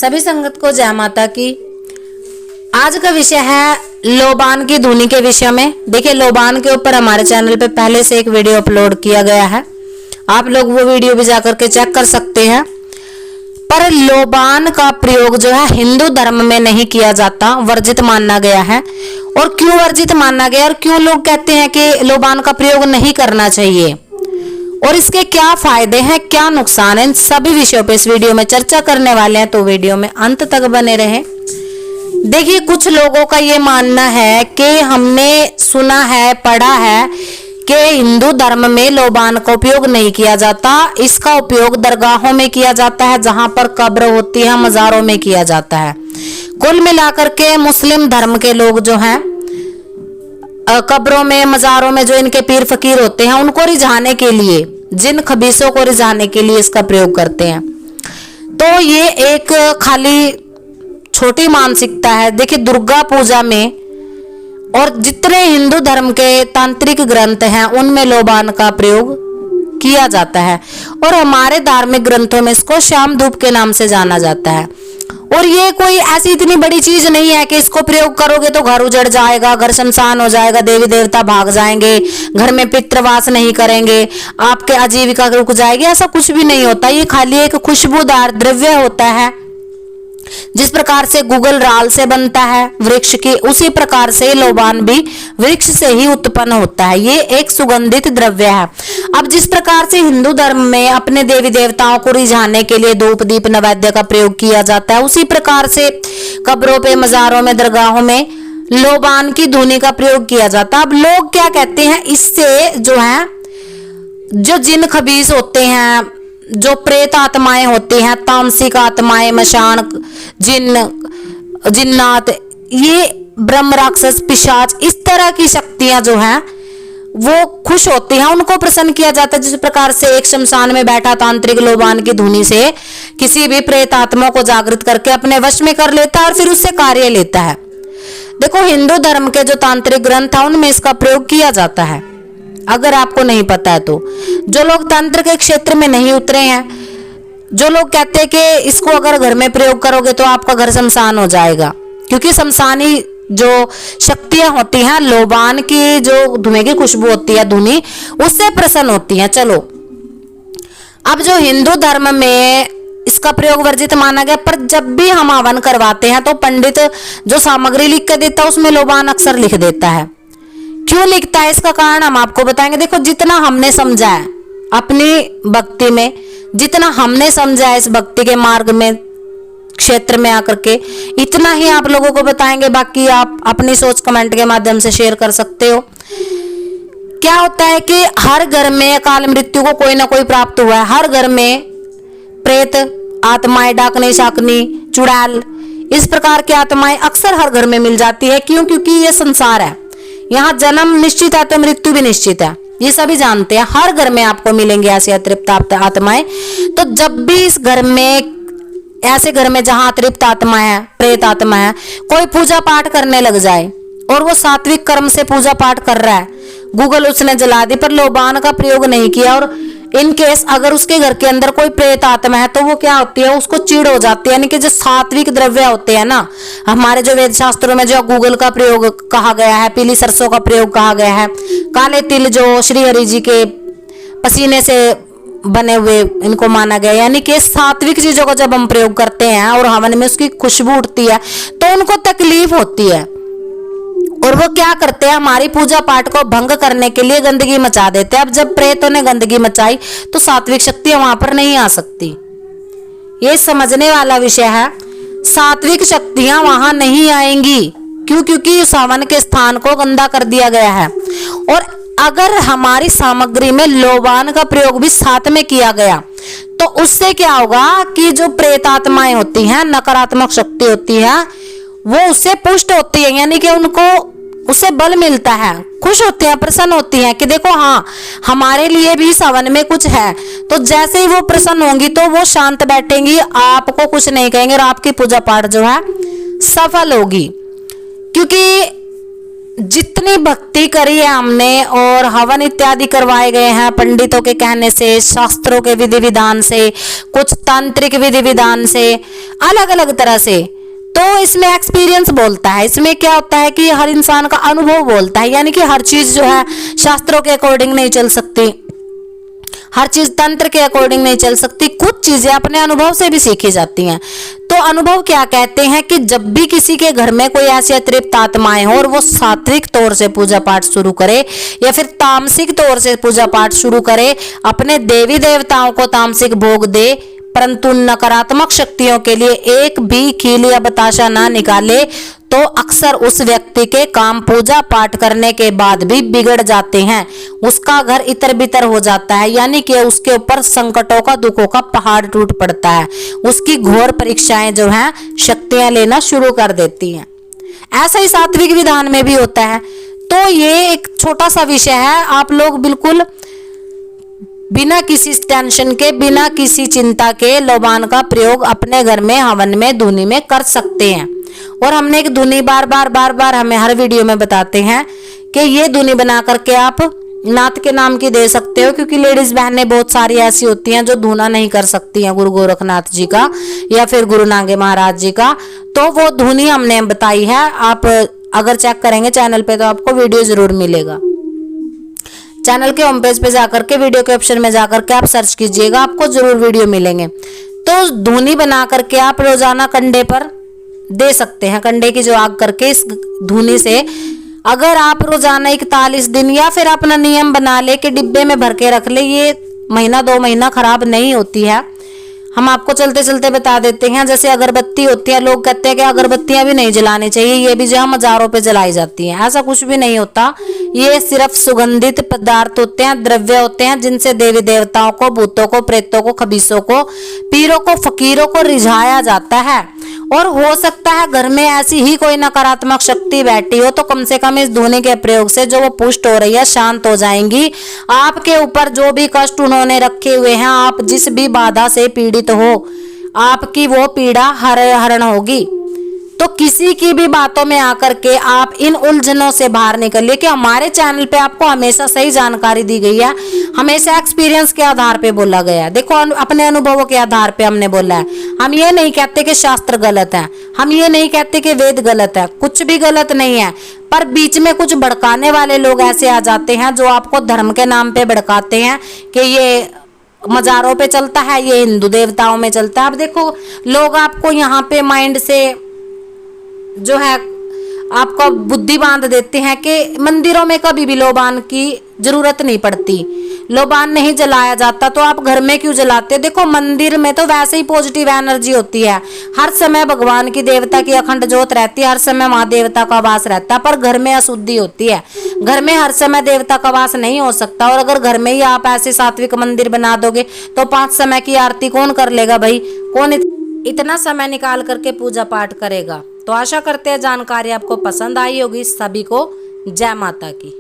सभी संगत को जय माता की। आज का विषय है लोबान की धुनी के विषय में। देखिए, लोबान के ऊपर हमारे चैनल पे पहले से एक वीडियो अपलोड किया गया है, आप लोग वो वीडियो भी जाकर के चेक कर सकते हैं। पर लोबान का प्रयोग जो है हिंदू धर्म में नहीं किया जाता, वर्जित माना गया है। और क्यों वर्जित माना गया और क्यों लोग कहते हैं कि लोबान का प्रयोग नहीं करना चाहिए और इसके क्या फायदे हैं, क्या नुकसान है, इन सभी विषयों पे इस वीडियो में चर्चा करने वाले हैं, तो वीडियो में अंत तक बने रहें। देखिए, कुछ लोगों का ये मानना है कि हमने सुना है, पढ़ा है कि हिंदू धर्म में लोबान का उपयोग नहीं किया जाता, इसका उपयोग दरगाहों में किया जाता है, जहां पर कब्र होती है, मज़ारों में किया जाता है। कुल मिलाकर के मुस्लिम धर्म के लोग जो हैं कब्रों में, मज़ारों में जो इनके पीर फकीर होते हैं, उनको रिझाने के लिए, जिन खबीसों को रिझाने के लिए इसका प्रयोग करते हैं। तो ये एक खाली छोटी मानसिकता है। देखिए, दुर्गा पूजा में और जितने हिंदू धर्म के तांत्रिक ग्रंथ हैं उनमें लोबान का प्रयोग किया जाता है और हमारे धार्मिक ग्रंथों में इसको श्याम धूप के नाम से जाना जाता है। और ये कोई ऐसी इतनी बड़ी चीज नहीं है कि इसको प्रयोग करोगे तो घर उजड़ जाएगा, घर शमशान हो जाएगा, देवी देवता भाग जाएंगे, घर में पितृवास नहीं करेंगे, आपके आजीविका रुक जाएगी। ऐसा कुछ भी नहीं होता। ये खाली एक खुशबूदार द्रव्य होता है। जिस प्रकार से गूगल राल से बनता है वृक्ष की, उसी प्रकार से लोबान भी वृक्ष से ही उत्पन्न होता है। ये एक सुगंधित द्रव्य है। अब जिस प्रकार से हिंदू धर्म में अपने देवी देवताओं को रिझाने के लिए धूप दीप नैवेद्य का प्रयोग किया जाता है, उसी प्रकार से कब्रों पे, मज़ारों में, दरगाहों में लोबान की धुनी का प्रयोग किया जाता है। अब लोग क्या कहते हैं, इससे जो है जो जिन खबीस होते हैं, जो प्रेत आत्माएं होती हैं, तामसिक आत्माएं, मशान जिन, जिन्नात, ये ब्रह्म राक्षस पिशाच, इस तरह की शक्तियां जो हैं वो खुश होती हैं, उनको प्रसन्न किया जाता है। जिस प्रकार से एक शमशान में बैठा तांत्रिक लोबान की धुनी से किसी भी प्रेत आत्मा को जागृत करके अपने वश में कर लेता है और फिर उससे कार्य लेता है। देखो, हिंदू धर्म के जो तांत्रिक ग्रंथ है उनमें इसका प्रयोग किया जाता है। अगर आपको नहीं पता है तो, जो लोग तंत्र के क्षेत्र में नहीं उतरे हैं, जो लोग कहते हैं कि इसको अगर घर में प्रयोग करोगे तो आपका घर शमशान हो जाएगा, क्योंकि शमशानी जो शक्तियां होती हैं, लोबान की जो धुएं की खुशबू होती है, धुनी, उससे प्रसन्न होती हैं। चलो, अब जो हिंदू धर्म में इसका प्रयोग वर्जित माना गया, पर जब भी हम हवन करवाते हैं तो पंडित जो सामग्री लिख के देता है उसमें लोबान अक्सर लिख देता है। क्यों लिखता है, इसका कारण हम आपको बताएंगे। देखो, जितना हमने समझा है अपनी भक्ति में, जितना हमने समझा है इस भक्ति के मार्ग में, क्षेत्र में आकर के, इतना ही आप लोगों को बताएंगे। बाकी आप अपनी सोच कमेंट के माध्यम से शेयर कर सकते हो। क्या होता है कि हर घर में अकाल मृत्यु को कोई ना कोई प्राप्त हुआ है। हर घर में प्रेत आत्माएं, डाकनी, शाकनी, चुड़ैल, इस प्रकार की आत्माएं अक्सर हर घर में मिल जाती है। क्यों? क्योंकि ये संसार है, यहाँ जन्म निश्चित है तो मृत्यु भी निश्चित है, ये सभी जानते हैं। हर घर में आपको मिलेंगे ऐसी अतृप्त आत्माएं। तो जब भी इस घर में, ऐसे घर में जहां अतृप्त आत्मा है, प्रेत आत्मा है, कोई पूजा पाठ करने लग जाए और वो सात्विक कर्म से पूजा पाठ कर रहा है, गूगल उसने जला दी, पर लोबान का प्रयोग नहीं किया, और इन केस अगर उसके घर के अंदर कोई प्रेत आत्मा है तो वो क्या होती है, उसको चिढ़ हो जाती है। यानी कि जो सात्विक द्रव्य होते हैं ना, हमारे जो वेद शास्त्रों में जो गूगल का प्रयोग कहा गया है, पीली सरसों का प्रयोग कहा गया है, काले तिल जो श्री हरि जी के पसीने से बने हुए इनको माना गया, यानी कि सात्विक चीजों का जब हम प्रयोग करते हैं और हवन में उसकी खुशबू उठती है तो उनको तकलीफ होती है और वो क्या करते हैं, हमारी पूजा पाठ को भंग करने के लिए गंदगी मचा देते हैं। अब जब प्रेतों ने गंदगी मचाई तो सात्विक शक्तियां वहां पर नहीं आ सकती। ये समझने वाला विषय है। सात्विक शक्तियां वहां नहीं आएंगी। क्यों? क्योंकि उस हवन के स्थान को गंदा कर दिया गया है। और अगर हमारी सामग्री में लोबान का प्रयोग भी साथ में किया गया तो उससे क्या होगा कि जो प्रेत आत्माएं होती हैं, नकारात्मक शक्ति होती है, वो उससे पुष्ट होती है, यानी कि उनको उससे बल मिलता है, खुश होती हैं, प्रसन्न होती हैं कि देखो, हाँ, हमारे लिए भी इस हवन में कुछ है। तो जैसे ही वो प्रसन्न होंगी तो वो शांत बैठेंगी, आपको कुछ नहीं कहेंगे और आपकी पूजा पाठ जो है सफल होगी। क्योंकि जितनी भक्ति करी है हमने और हवन इत्यादि करवाए गए हैं पंडितों के कहने से, शास्त्रों के विधि विधान से, कुछ तांत्रिक विधि विधान से, अलग अलग तरह से, तो इसमें एक्सपीरियंस बोलता है। इसमें क्या होता है कि हर इंसान का अनुभव बोलता है, यानी कि हर चीज जो है शास्त्रों के अकॉर्डिंग नहीं चल सकती, हर चीज तंत्र के अकॉर्डिंग नहीं चल सकती, कुछ चीजें अपने अनुभव से भी सीखी जाती हैं। तो अनुभव क्या कहते हैं कि जब भी किसी के घर में कोई ऐसी अतृप्त आत्माएं हो और वो सात्विक तौर से पूजा पाठ शुरू करे या फिर तामसिक तौर से पूजा पाठ शुरू करे, अपने देवी देवताओं को तामसिक भोग दे, परंतु नकारात्मक शक्तियों के लिए एक भी कील या बताशा ना निकाले, तो अक्सर उस व्यक्ति के काम पूजा पाठ करने के बाद भी बिगड़ जाते हैं, उसका घर इतर बितर हो जाता है, यानी कि उसके ऊपर संकटों का, दुखों का पहाड़ टूट पड़ता है, उसकी घोर परीक्षाएं जो हैं शक्तियां लेना शुरू कर देती हैं। ऐसा ही सात्विक विधान में भी होता है। तो ये एक छोटा सा विषय है, आप लोग बिल्कुल बिना किसी टेंशन के, बिना किसी चिंता के लोबान का प्रयोग अपने घर में, हवन में, धुनी में कर सकते हैं। और हमने एक धुनी बार बार हमें हर वीडियो में बताते हैं कि ये धुनी बना करके आप नाथ के नाम की दे सकते हो, क्योंकि लेडीज बहनें बहुत सारी ऐसी होती हैं जो धुना नहीं कर सकती हैं गुरु गोरखनाथ जी का या फिर गुरु नागे महाराज जी का, तो वो धुनी हमने बताई है। आप अगर चेक करेंगे चैनल पे तो आपको वीडियो जरूर मिलेगा। चैनल के होम पेज पे जाकर के वीडियो के ऑप्शन में जाकर के आप सर्च कीजिएगा, आपको जरूर वीडियो मिलेंगे। तो धुनी बना करके आप रोजाना कंडे पर दे सकते हैं, कंडे की जो आग करके इस धुनी से अगर आप रोजाना 41 दिन या फिर अपना नियम बना ले कि डिब्बे में भर के रख ले, ये महीना 2 महीना खराब नहीं होती है। हम आपको चलते चलते बता देते हैं, जैसे अगरबत्ती होती है, लोग कहते हैं कि अगरबत्तियां भी नहीं जलानी चाहिए, ये भी जो है मज़ारों पे जलाई जाती हैं, ऐसा कुछ भी नहीं होता। ये सिर्फ सुगंधित पदार्थ होते हैं, द्रव्य होते हैं, जिनसे देवी देवताओं को, भूतों को, प्रेतों को, खबीसों को, पीरों को, फकीरों को रिझाया जाता है। और हो सकता है घर में ऐसी ही कोई नकारात्मक शक्ति बैठी हो, तो कम से कम इस धुनी के प्रयोग से जो वो पुष्ट हो रही है, शांत हो जाएंगी। आपके ऊपर जो भी कष्ट उन्होंने रखे हुए हैं, आप जिस भी बाधा से पीड़ित हो, आपकी वो पीड़ा हरण होगी। तो किसी की भी बातों में आकर के आप इन उलझनों से बाहर निकलिए कि हमारे चैनल पे आपको हमेशा सही जानकारी दी गई है, हमेशा एक्सपीरियंस के आधार पे बोला गया है। देखो अपने अनुभवों के आधार पे हमने बोला है। हम ये नहीं कहते कि शास्त्र गलत है, हम ये नहीं कहते कि वेद गलत है, कुछ भी गलत नहीं है, पर बीच में कुछ भड़काने वाले लोग ऐसे आ जाते हैं जो आपको धर्म के नाम पे भड़काते हैं कि ये मज़ारों पे चलता है, ये हिंदू देवताओं में चलता है। अब देखो लोग आपको यहाँ पे माइंड से जो है आपको बुद्धि बांध देते हैं कि मंदिरों में कभी भी लोबान की जरूरत नहीं पड़ती, लोबान नहीं जलाया जाता, तो आप घर में क्यों जलाते? देखो मंदिर में तो वैसे ही पॉजिटिव एनर्जी होती है, हर समय भगवान की, देवता की अखंड ज्योत रहती है, हर समय माँ देवता का वास रहता है, पर घर में अशुद्धि होती है, घर में हर समय देवता का वास नहीं हो सकता। और अगर घर में ही आप ऐसे सात्विक मंदिर बना दोगे तो 5 समय की आरती कौन कर लेगा भाई? कौन इतना समय निकाल करके पूजा पाठ करेगा? तो आशा करते हैं जानकारी आपको पसंद आई होगी। सभी को जय माता की।